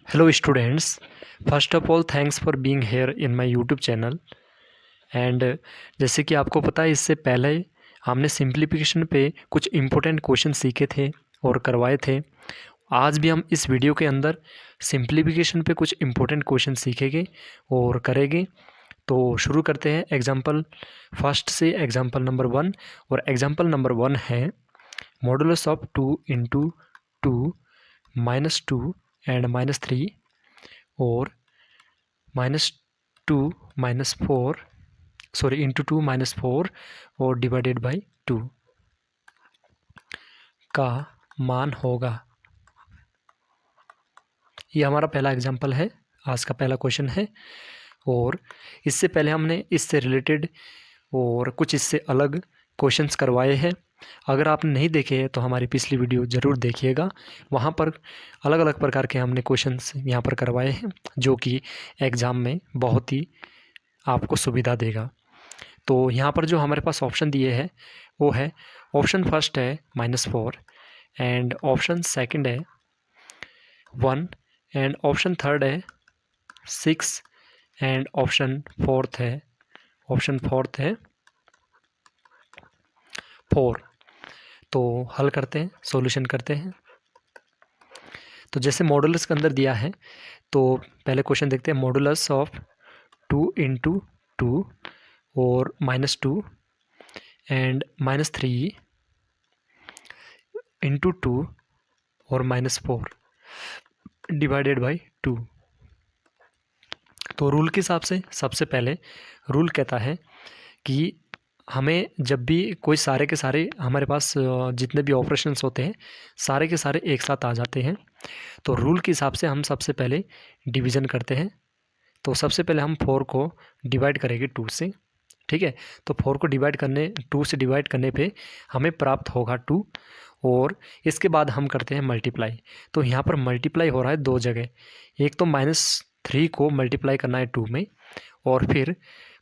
Hello students, first of all thanks for being here in my YouTube channel and जैसे कि आपको पता है इससे पहले हमने सिंप्लीफिकेशन पे कुछ इम्पोर्टेंट क्वेश्चन सीखे थे और करवाए थे। आज भी हम इस वीडियो के अंदर सिंप्लीफिकेशन पे कुछ इम्पोर्टेंट क्वेश्चन सीखेंगे और करेंगे। तो शुरू करते हैं एग्जांपल फर्स्ट से एग्जांपल नंबर 1। और एग्जांपल नंबर 1 है मॉडुलस ऑफ 2 इंटू 2 -2 एंड -3 और -2 -4 सॉरी इंटू 2 -4 और डिवाइडेड बाई 2 का मान होगा। ये हमारा पहला एग्जांपल है, आज का पहला क्वेश्चन है। और इससे पहले हमने इससे रिलेटेड और कुछ इससे अलग क्वेश्चंस करवाए हैं। अगर आपने नहीं देखे हैं तो हमारी पिछली वीडियो ज़रूर देखिएगा, वहाँ पर अलग अलग प्रकार के हमने क्वेश्चंस यहाँ पर करवाए हैं जो कि एग्ज़ाम में बहुत ही आपको सुविधा देगा। तो यहाँ पर जो हमारे पास ऑप्शन दिए हैं वो है, ऑप्शन फर्स्ट है -4 एंड ऑप्शन सेकंड है 1 एंड ऑप्शन थर्ड है 6 एंड ऑप्शन फोर्थ है 4। तो हल करते हैं, सॉल्यूशन करते हैं। तो जैसे मॉडुलस के अंदर दिया है तो पहले क्वेश्चन देखते हैं। मॉडुलस ऑफ 2 इंटू 2 और -2 एंड -3 इंटू 2 और -4 डिवाइडेड बाई 2। तो रूल के हिसाब से सबसे पहले रूल कहता है कि हमें जब भी कोई सारे के सारे हमारे पास जितने भी ऑपरेशंस होते हैं सारे के सारे एक साथ आ जाते हैं, तो रूल के हिसाब से हम सबसे पहले डिवीज़न करते हैं। तो सबसे पहले हम 4 को डिवाइड करेंगे 2 से, ठीक है। तो 4 को 2 से डिवाइड करने पे हमें प्राप्त होगा 2 और इसके बाद हम करते हैं मल्टीप्लाई। तो यहाँ पर मल्टीप्लाई हो रहा है दो जगह, एक तो -3 को मल्टीप्लाई करना है 2 में और फिर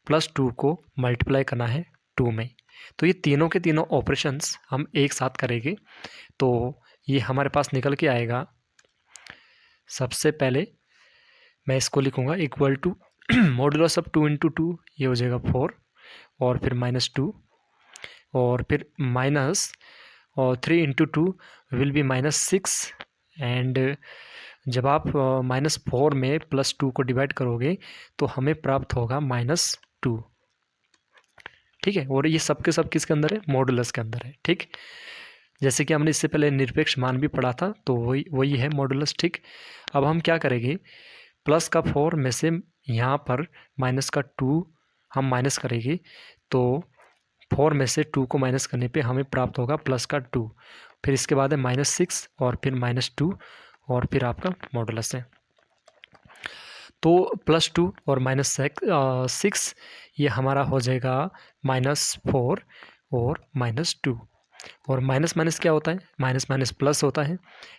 +2 को मल्टीप्लाई करना है 2 में। तो ये तीनों के तीनों ऑपरेशंस हम एक साथ करेंगे तो ये हमारे पास निकल के आएगा। सबसे पहले मैं इसको लिखूँगा equal to modulus of 2 into 2 ये हो जाएगा 4 और फिर -2 और फिर माइनस और 3 इंटू 2 विल बी -6 एंड जब आप -4 में +2 को डिवाइड करोगे तो हमें प्राप्त होगा -2, ठीक है। और ये सब के सब किसके अंदर है? मॉडुलस के अंदर है, ठीक। जैसे कि हमने इससे पहले निरपेक्ष मान भी पढ़ा था तो वही है मॉडुलस, ठीक। अब हम क्या करेंगे, प्लस का 4 में से यहाँ पर माइनस का 2 हम माइनस करेंगे तो 4 में से 2 को माइनस करने पे हमें प्राप्त होगा प्लस का 2। फिर इसके बाद है -6 और फिर -2 और फिर आपका मॉडुलस है। तो +2 और -6 ये हमारा हो जाएगा -4 और -2। और माइनस माइनस क्या होता है? माइनस माइनस प्लस होता है,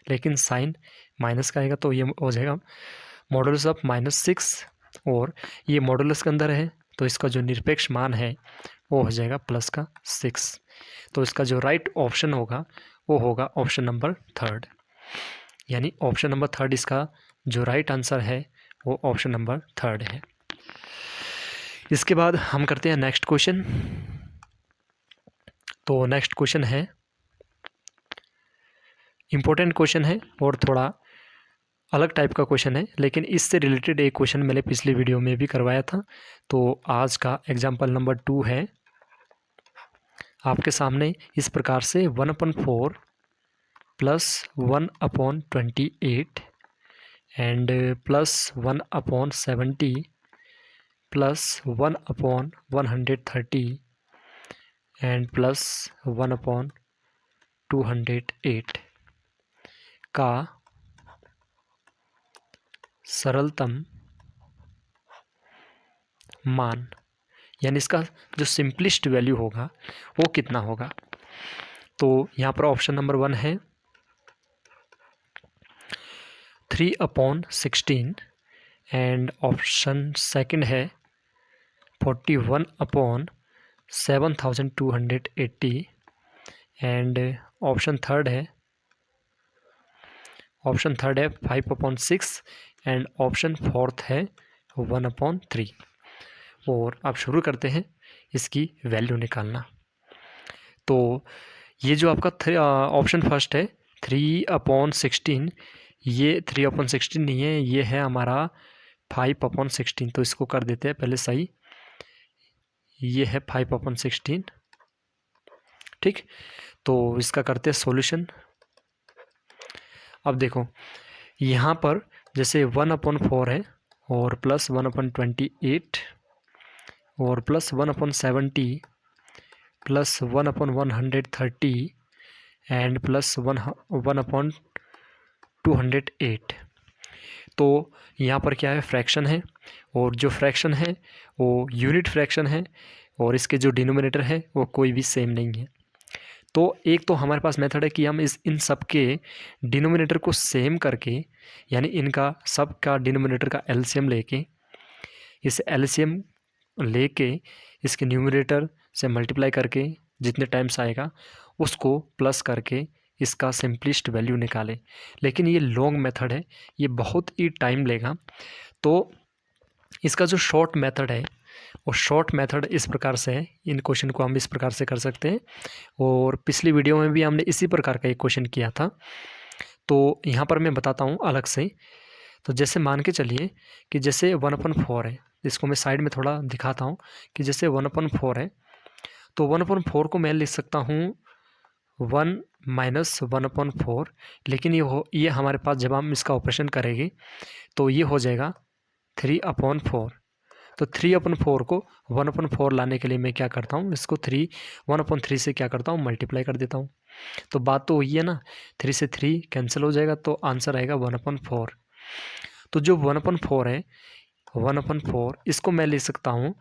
लेकिन साइन माइनस का आएगा तो ये हो जाएगा मॉडुलस ऑफ -6 और ये मॉडुलस के अंदर है तो इसका जो निरपेक्ष मान है वो हो जाएगा +6। तो इसका जो राइट ऑप्शन होगा वो होगा ऑप्शन नंबर थर्ड, यानी ऑप्शन नंबर थर्ड इसका जो राइट आंसर है वो ऑप्शन नंबर थर्ड है। इसके बाद हम करते हैं नेक्स्ट क्वेश्चन। तो नेक्स्ट क्वेश्चन है इम्पोर्टेंट क्वेश्चन है और थोड़ा अलग टाइप का क्वेश्चन है, लेकिन इससे रिलेटेड एक क्वेश्चन मैंने पिछली वीडियो में भी करवाया था। तो आज का एग्जाम्पल नंबर 2 है आपके सामने इस प्रकार से 1/4 + 1/28 एंड +1/70 + 1/130 एंड +1/208 का सरलतम मान, यानी इसका जो सिंपलेस्ट वैल्यू होगा वो कितना होगा। तो यहाँ पर ऑप्शन नंबर 1 है 3/16 एंड ऑप्शन सेकंड है 41/7280 एंड ऑप्शन थर्ड है ऑप्शन थर्ड है 5/6 एंड ऑप्शन फोर्थ है 1/3। और अब शुरू करते हैं इसकी वैल्यू निकालना। तो ये जो आपका ऑप्शन फर्स्ट है 3/16, ये 3/16 नहीं है, ये है हमारा 5/16। तो इसको कर देते हैं पहले सही, ये है 5/16। ठीक, तो इसका करते हैं सॉल्यूशन। अब देखो यहाँ पर जैसे 1/4 है और प्लस 1/28 और प्लस 1/70 प्लस 1/130 एंड प्लस 1/208। तो यहाँ पर क्या है, फ्रैक्शन है, और जो फ्रैक्शन है वो यूनिट फ्रैक्शन है, और इसके जो डिनोमिनेटर है वो कोई भी सेम नहीं है। तो एक तो हमारे पास मेथड है कि हम इन सब के डिनोमिनेटर को सेम करके, यानी इनका सब का डिनोमिनेटर का एलसीएम लेके, इस एलसीएम लेके इसके न्यूमरेटर से मल्टीप्लाई करके जितने टाइम्स आएगा उसको प्लस करके इसका सिंपलिस्ट वैल्यू निकालें। लेकिन ये लॉन्ग मेथड है, ये बहुत ही टाइम लेगा। तो इसका जो शॉर्ट मेथड है वो शॉर्ट मेथड इस प्रकार से है, इन क्वेश्चन को हम इस प्रकार से कर सकते हैं। और पिछली वीडियो में भी हमने इसी प्रकार का एक क्वेश्चन किया था, तो यहाँ पर मैं बताता हूँ अलग से। तो जैसे मान के चलिए कि जैसे 1/4 है, इसको मैं साइड में थोड़ा दिखाता हूँ कि जैसे 1/4 है, तो 1/4 को मैं लिख सकता हूँ 1 माइनस 1/4। लेकिन ये हमारे पास जब हम इसका ऑपरेशन करेंगे तो ये हो जाएगा 3/4। तो 3/4 को 1/4 लाने के लिए मैं क्या करता हूँ, इसको 1/3 से क्या करता हूँ, मल्टीप्लाई कर देता हूँ। तो बात तो वही है ना, 3 से 3 कैंसिल हो जाएगा, तो आंसर आएगा 1/4। तो जो 1/4 है, 1/4 इसको मैं लिख सकता हूँ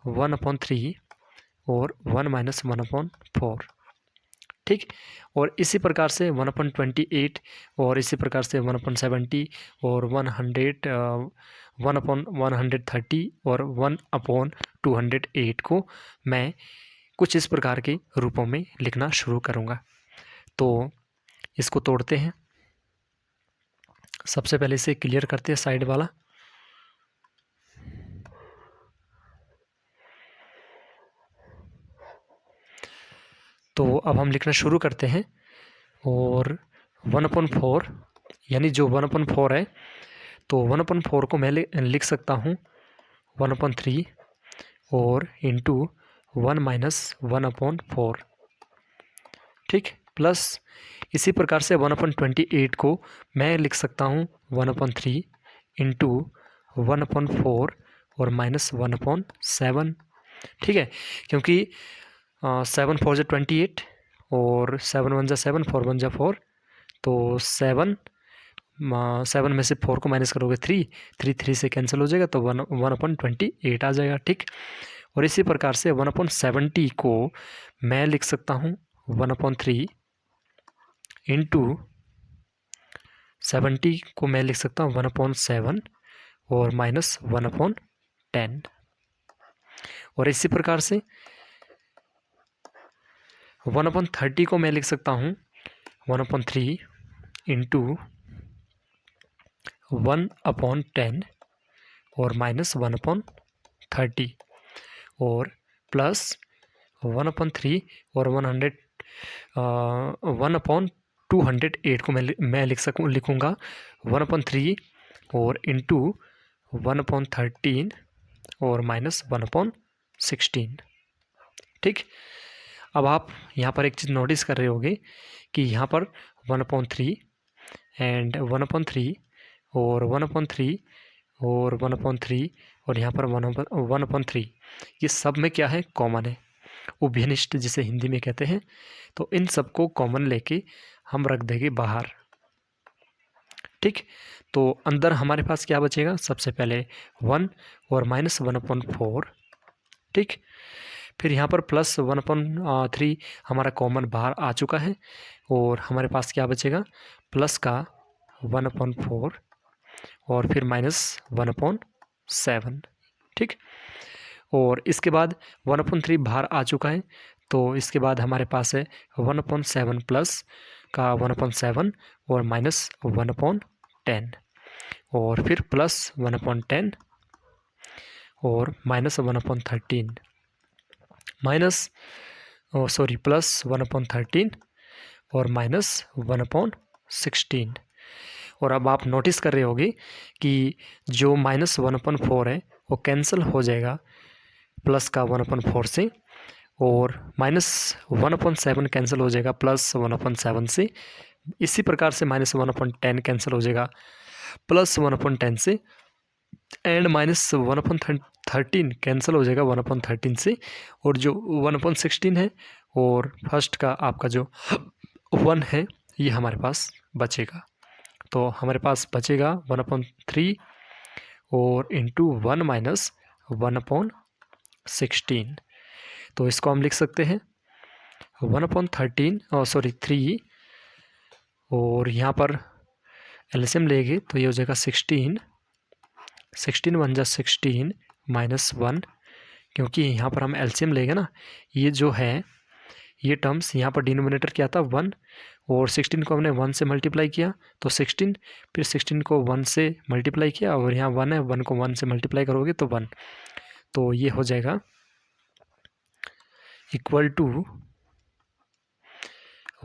1/3 और 1 माइनस 1/4। ठीक, और इसी प्रकार से 1/28 और इसी प्रकार से 1/70 और 1/130 और 1/208 को मैं कुछ इस प्रकार के रूपों में लिखना शुरू करूँगा। तो इसको तोड़ते हैं, सबसे पहले इसे क्लियर करते हैं साइड वाला। तो अब हम लिखना शुरू करते हैं। और 1/4 यानी जो 1/4 है, तो 1/4 को मैं लिख सकता हूँ 1/3 और इंटू 1 माइनस 1/4। ठीक, प्लस इसी प्रकार से 1/28 को मैं लिख सकता हूँ 1/3 इंटू 1/4 और माइनस 1/7। ठीक है, क्योंकि 7 4 = 28 और 7 1 = 7, 4 1 = 4, तो 7 में से 4 को माइनस करोगे 3 से कैंसिल हो जाएगा, तो 1/28 आ जाएगा। ठीक, और इसी प्रकार से 1/70 को मैं लिख सकता हूँ 1/3 इंटू 70 को मैं लिख सकता हूँ 1/7 और माइनस 1/10। और इसी प्रकार से 1/30 को मैं लिख सकता हूँ 1/3 इंटू 1/10 और माइनस 1/30 और प्लस 1/3 और 1/208 को मैं लिखूँगा 1/3 और इंटू 1/13 और माइनस 1/16। ठीक, अब आप यहाँ पर एक चीज़ नोटिस कर रहे होंगे कि यहाँ पर 1/3 एंड 1/3 और 1/3 और 1/3 और यहाँ पर 1/3, ये सब में क्या है, कॉमन है, उभयनिष्ठ जिसे हिंदी में कहते हैं। तो इन सबको कॉमन लेके हम रख देंगे बाहर। ठीक, तो अंदर हमारे पास क्या बचेगा, सबसे पहले 1 और माइनस 1/4। ठीक, फिर यहाँ पर प्लस 1/3 हमारा कॉमन बाहर आ चुका है, और हमारे पास क्या बचेगा, प्लस का 1/4 और फिर माइनस 1/7। ठीक, और इसके बाद 1/3 बाहर आ चुका है, तो इसके बाद हमारे पास है 1/7 प्लस का 1/7 और माइनस 1/10 और फिर प्लस 1/10 और माइनस 1/13 माइनस प्लस 1/13 और माइनस 1/16। और अब आप नोटिस कर रहे होगे कि जो माइनस 1/4 है वो कैंसिल हो जाएगा प्लस का 1/4 से, और माइनस 1/7 कैंसिल हो जाएगा प्लस 1/7 से। इसी प्रकार से माइनस 1/10 कैंसिल हो जाएगा प्लस 1/10 से, एंड माइनस 1/13 कैंसिल हो जाएगा 1/13 से, और जो 1/16 है और फर्स्ट का आपका जो 1 है ये हमारे पास बचेगा। तो हमारे पास बचेगा 1/3 और इंटू 1 माइनस 1/16। तो इसको हम लिख सकते हैं 3, और यहाँ पर एलसीएम लेंगे तो ये हो जाएगा 16 1 जा 16 माइनस 1, क्योंकि यहाँ पर हम एलसीएम लेंगे ना, ये जो है ये टर्म्स यहाँ पर डिनोमिनेटर क्या था 1, और 16 को हमने 1 से मल्टीप्लाई किया तो 16, फिर 16 को 1 से मल्टीप्लाई किया, और यहाँ 1 है, 1 को 1 से मल्टीप्लाई करोगे तो 1, तो ये हो जाएगा इक्वल टू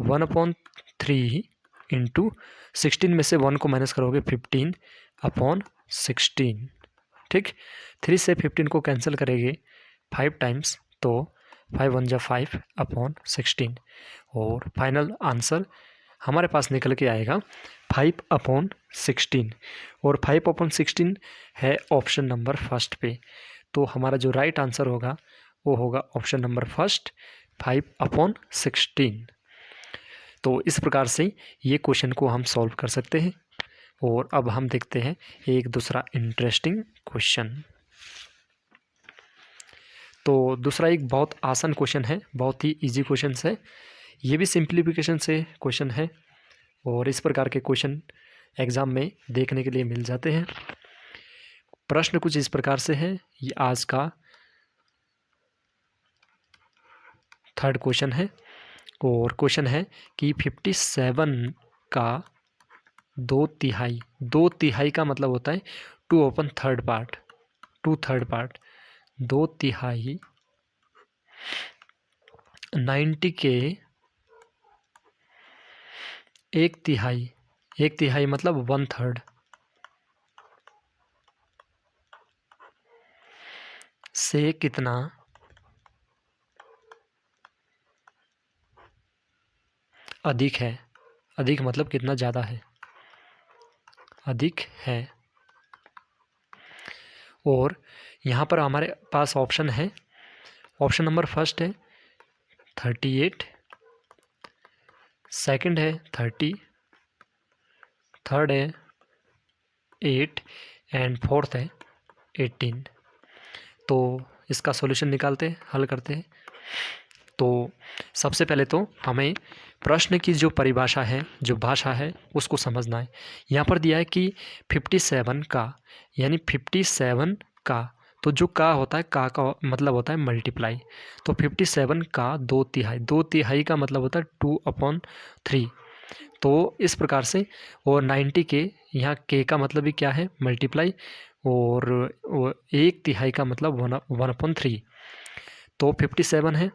1/3 इंटू 16 में से 1 को माइनस करोगे 15/16। ठीक, 3 से 15 को कैंसिल करेंगे 5 टाइम्स, तो 5 1 जा 5/16, और फाइनल आंसर हमारे पास निकल के आएगा 5/16, और 5/16 है ऑप्शन नंबर फर्स्ट पे। तो हमारा जो राइट आंसर होगा वो होगा ऑप्शन नंबर फर्स्ट 5/16। तो इस प्रकार से ये क्वेश्चन को हम सॉल्व कर सकते हैं। और अब हम देखते हैं एक दूसरा इंटरेस्टिंग क्वेश्चन। तो दूसरा एक बहुत आसान क्वेश्चन है, बहुत ही इजी क्वेश्चन है, ये भी सिंप्लीफिकेशन से क्वेश्चन है, और इस प्रकार के क्वेश्चन एग्ज़ाम में देखने के लिए मिल जाते हैं। प्रश्न कुछ इस प्रकार से है, ये आज का 3rd क्वेश्चन है, और क्वेश्चन है कि 57 का 2/3 का मतलब होता है 2/3 पार्ट, 2/3 पार्ट, 2/3 90 के 1/3, 1/3 मतलब 1/3 से कितना अधिक है। अधिक मतलब कितना ज़्यादा है, अधिक है। और यहाँ पर हमारे पास ऑप्शन है, ऑप्शन नंबर फर्स्ट है 38, सेकंड है 30, थर्ड है 8 एंड फोर्थ है 18। तो इसका सॉल्यूशन निकालते हैं, हल करते हैं। तो सबसे पहले तो हमें प्रश्न की जो परिभाषा है, जो भाषा है, उसको समझना है। यहाँ पर दिया है कि 57 का, यानी 57 का, तो जो का होता है, का मतलब होता है मल्टीप्लाई। तो 57 का 2/3, 2/3 का मतलब होता है 2/3। तो इस प्रकार से, और 90 के, यहाँ के का मतलब भी क्या है मल्टीप्लाई, और 1/3 का मतलब 1/3। तो 57 है,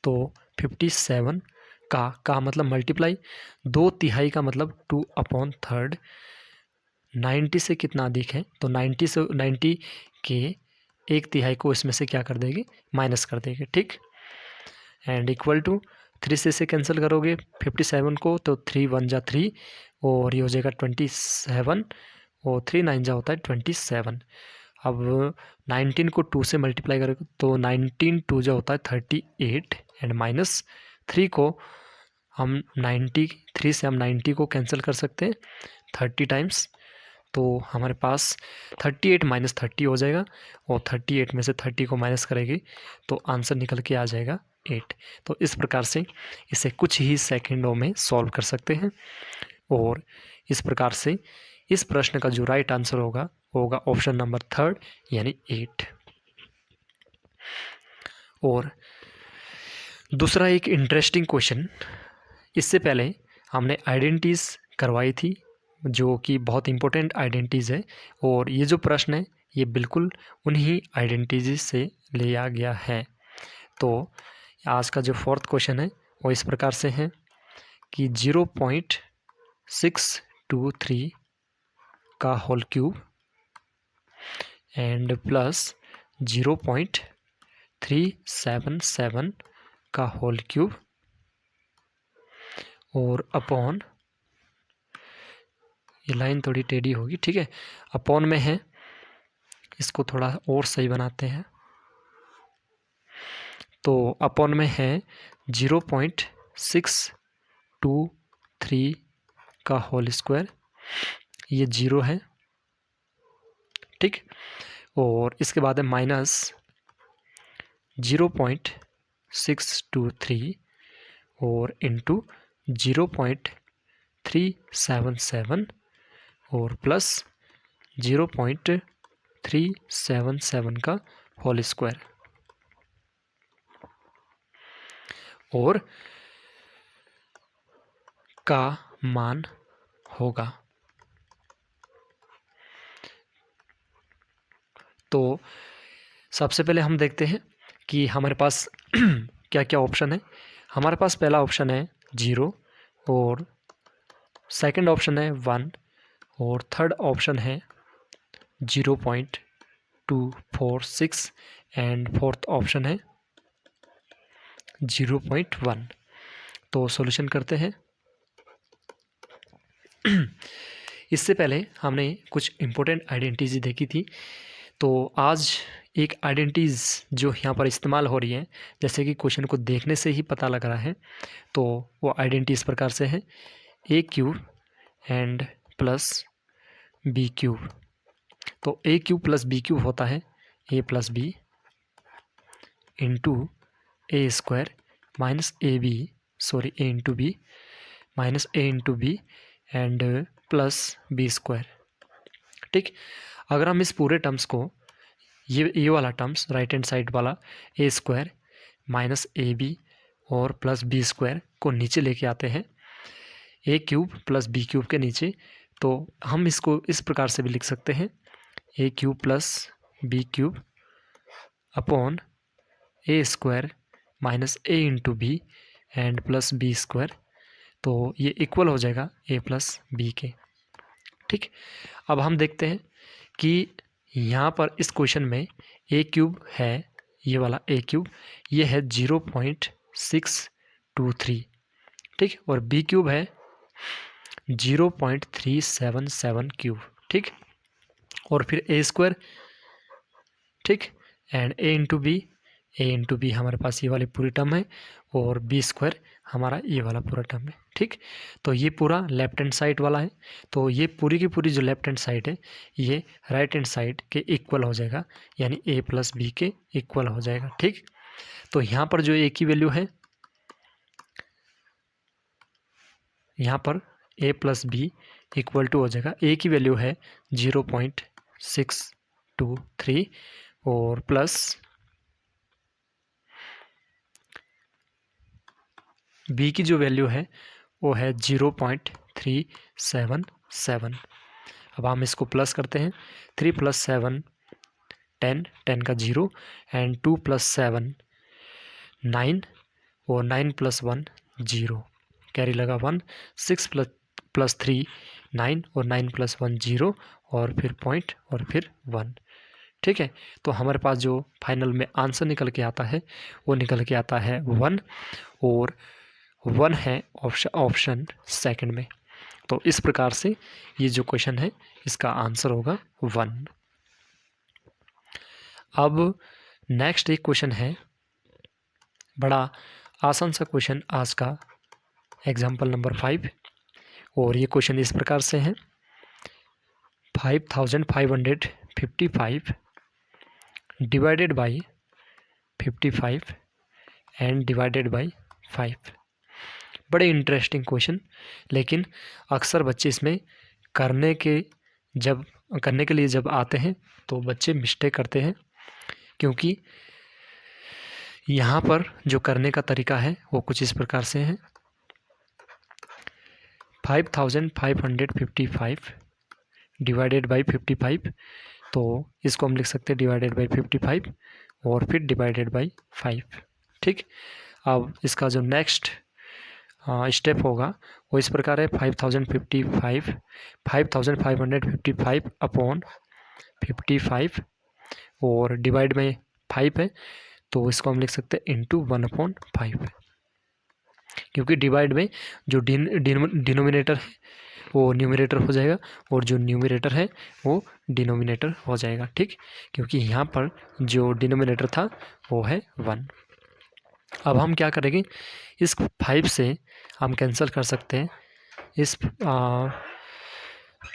तो 57 का मतलब मल्टीप्लाई, 2/3 का मतलब 2/3, 90 से कितना अधिक है, तो 90 के 1/3 को इसमें से क्या कर देंगे, माइनस कर देंगे। ठीक, एंड इक्वल टू 3 से कैंसिल करोगे 57 को, तो 3 1 जा 3, और ये हो जाएगा 27, और 3 9 जा होता है 27। अब 19 को 2 से मल्टीप्लाई करोगे तो 19 2 जा होता है 38, एंड माइनस 3 को हम 3 से हम 90 को कैंसिल कर सकते हैं 30 टाइम्स। तो हमारे पास 38 माइनस 30 हो जाएगा, और 38 में से 30 को माइनस करेंगे तो आंसर निकल के आ जाएगा 8। तो इस प्रकार से इसे कुछ ही सेकंडों में सॉल्व कर सकते हैं, और इस प्रकार से इस प्रश्न का जो राइट आंसर होगा वो होगा ऑप्शन नंबर 3 यानी 8। और दूसरा एक इंटरेस्टिंग क्वेश्चन, इससे पहले हमने आइडेंटिटीज़ करवाई थी, जो कि बहुत इम्पोर्टेंट आइडेंटिटीज़ है, और ये जो प्रश्न है ये बिल्कुल उन्हीं आइडेंटिटीज से लिया गया है। तो आज का जो फोर्थ क्वेश्चन है वो इस प्रकार से है कि 0.623 का होल क्यूब एंड प्लस 0.377 का होल क्यूब और अपॉन, ये लाइन थोड़ी टेढ़ी होगी, ठीक है, अपॉन में है, इसको थोड़ा और सही बनाते हैं, तो अपॉन में है 0.623 का होल स्क्वायर, ये 0 है, ठीक, और इसके बाद है माइनस 0.623 और इंटू 0.377 और प्लस 0.377 का होल स्क्वायर और का मान होगा। तो सबसे पहले हम देखते हैं कि हमारे पास क्या क्या ऑप्शन है। हमारे पास पहला ऑप्शन है 0 और सेकंड ऑप्शन है 1 और थर्ड ऑप्शन है 0.246 एंड फोर्थ ऑप्शन है 0.1। तो सॉल्यूशन करते हैं। इससे पहले हमने कुछ इम्पोर्टेंट आइडेंटिटीज देखी थी, तो आज एक आइडेंटिटीज जो यहाँ पर इस्तेमाल हो रही है, जैसे कि क्वेश्चन को देखने से ही पता लग रहा है, तो वो आइडेंटिटी इस प्रकार से है a cube and plus b cube. तो a cube plus b cube होता है a plus b into a square minus a b, sorry a into b minus a into b and plus b square, ठीक। अगर हम इस पूरे terms को, ये वाला टर्म्स राइट हैंड साइड वाला ए स्क्वायर माइनस ए बी और प्लस बी स्क्वायर को नीचे लेके आते हैं a cube plus b cube के नीचे, तो हम इसको इस प्रकार से भी लिख सकते हैं a cube plus b cube upon a square minus a into b and plus b square. तो ये इक्वल हो जाएगा ए प्लस बी के, ठीक। अब हम देखते हैं कि यहाँ पर इस क्वेश्चन में ए क्यूब है, ये वाला ए क्यूब, ये है 0.623, ठीक, और बी क्यूब है 0.377 क्यूब, ठीक, और फिर ए स्क्वायर, ठीक, एंड ए इंटू बी हमारे पास ये वाली पूरी टर्म है और बी स्क्वायर हमारा ये वाला पूरा टर्म है, ठीक। तो ये पूरा लेफ्ट हैंड साइड वाला है, तो ये पूरी की पूरी जो लेफ्ट हैंड साइड है ये राइट हैंड साइड के इक्वल हो जाएगा, यानी ए प्लस बी के इक्वल हो जाएगा, ठीक। तो यहाँ पर जो ए की वैल्यू है, यहाँ पर ए प्लस बी इक्वल टू हो जाएगा, ए की वैल्यू है 0.623 और प्लस बी की जो वैल्यू है वो है 0.377। अब हम इसको प्लस करते हैं, 3 + 7 10, 10 का 0 एंड 2 + 7 9 और 9 + 1 0, कैरी लगा 1, 6 + 3 9 और 9 + 1 0 और फिर पॉइंट और फिर 1, ठीक है। तो हमारे पास जो फाइनल में आंसर निकल के आता है वो निकल के आता है 1 और 1 है ऑप्शन सेकंड में। तो इस प्रकार से ये जो क्वेश्चन है इसका आंसर होगा 1। अब नेक्स्ट एक क्वेश्चन है, बड़ा आसान सा क्वेश्चन आज का, एग्जाम्पल नंबर 5, और ये क्वेश्चन इस प्रकार से है 5555 divided by 55 and divided by 5। बड़े इंटरेस्टिंग क्वेश्चन, लेकिन अक्सर बच्चे इसमें करने के लिए जब आते हैं तो बच्चे मिस्टेक करते हैं, क्योंकि यहाँ पर जो करने का तरीका है वो कुछ इस प्रकार से है 5555 डिवाइडेड बाई 55, तो इसको हम लिख सकते हैं डिवाइडेड बाई 55 और फिर डिवाइडेड बाई 5। ठीक, अब इसका जो नेक्स्ट स्टेप होगा वो इस प्रकार है 5555 अपॉन 55 और डिवाइड में 5 है, तो इसको हम लिख सकते हैं इंटू 1/5, क्योंकि डिवाइड में जो डिनोमिनेटर है वो न्यूमरेटर हो जाएगा और जो न्यूमरेटर है वो डिनोमिनेटर हो जाएगा। ठीक, क्योंकि यहाँ पर जो डिनोमिनेटर था वो है 1। अब हम क्या करेंगे, इस 5 से हम कैंसिल कर सकते हैं इस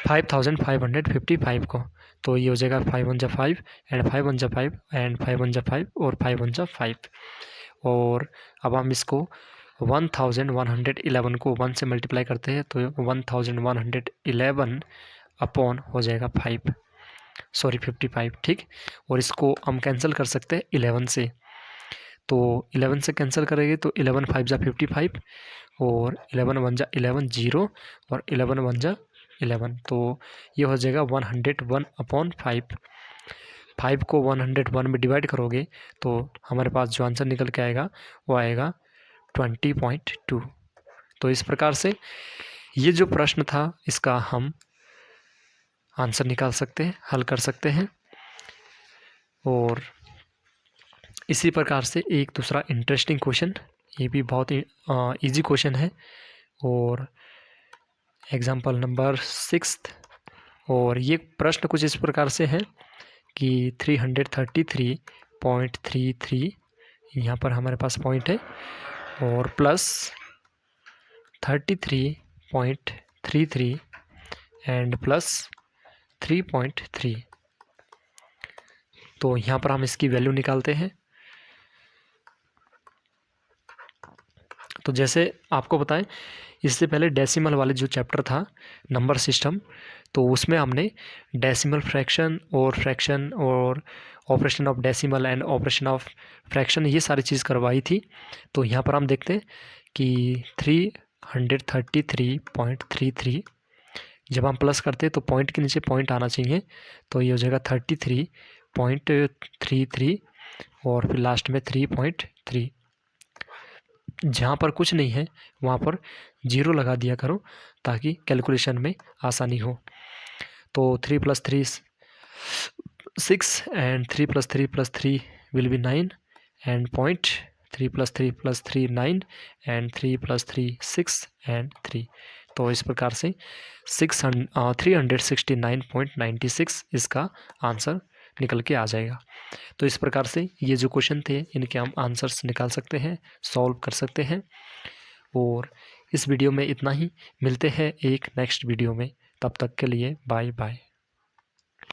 5555 को, तो ये हो जाएगा 5 1 जा 5 एंड 5 1 जा 5 एंड 5 1 जा 5 और 5 1 जा 5। और अब हम इसको 1111 को 1 से मल्टीप्लाई करते हैं तो 1111 अपॉन हो जाएगा 55। ठीक, और इसको हम कैंसिल कर सकते हैं 11 से, तो 11 से कैंसिल करेंगे तो 11 5 जा 55 और 11 1 जा 11 0 और 11 1 जा 11, तो ये हो जाएगा 101/5। 5 को 101 में डिवाइड करोगे तो हमारे पास जो आंसर निकल के आएगा वो आएगा 20.2। तो इस प्रकार से ये जो प्रश्न था इसका हम आंसर निकाल सकते हैं, हल कर सकते हैं। और इसी प्रकार से एक दूसरा इंटरेस्टिंग क्वेश्चन, ये भी बहुत ही ईजी क्वेश्चन है, और एग्जाम्पल नंबर 6, और ये प्रश्न कुछ इस प्रकार से है कि 333.33 यहाँ पर हमारे पास पॉइंट है और प्लस 33.33 एंड प्लस 3.3, तो यहाँ पर हम इसकी वैल्यू निकालते हैं। तो जैसे आपको बताएं, इससे पहले डेसिमल वाले जो चैप्टर था नंबर सिस्टम, तो उसमें हमने डेसिमल फ्रैक्शन और operation of decimal and operation of fraction ये सारी चीज़ करवाई थी। तो यहाँ पर हम देखते हैं कि 333.33 जब हम प्लस करते हैं तो पॉइंट के नीचे पॉइंट आना चाहिए, तो ये हो जाएगा 33.33 और फिर लास्ट में 3.3। जहाँ पर कुछ नहीं है वहाँ पर 0 लगा दिया करो ताकि कैलकुलेशन में आसानी हो। तो 3 + 3 6 and 3 + 3 + 3 will be 9 and point 3 + 3 + 3 9 and 3 + 3 6 and 3। तो इस प्रकार से 369.96 इसका आंसर निकल के आ जाएगा। तो इस प्रकार से ये जो क्वेश्चन थे इनके हम आंसर्स निकाल सकते हैं, सॉल्व कर सकते हैं। और इस वीडियो में इतना ही, मिलते हैं एक नेक्स्ट वीडियो में, तब तक के लिए बाय बाय।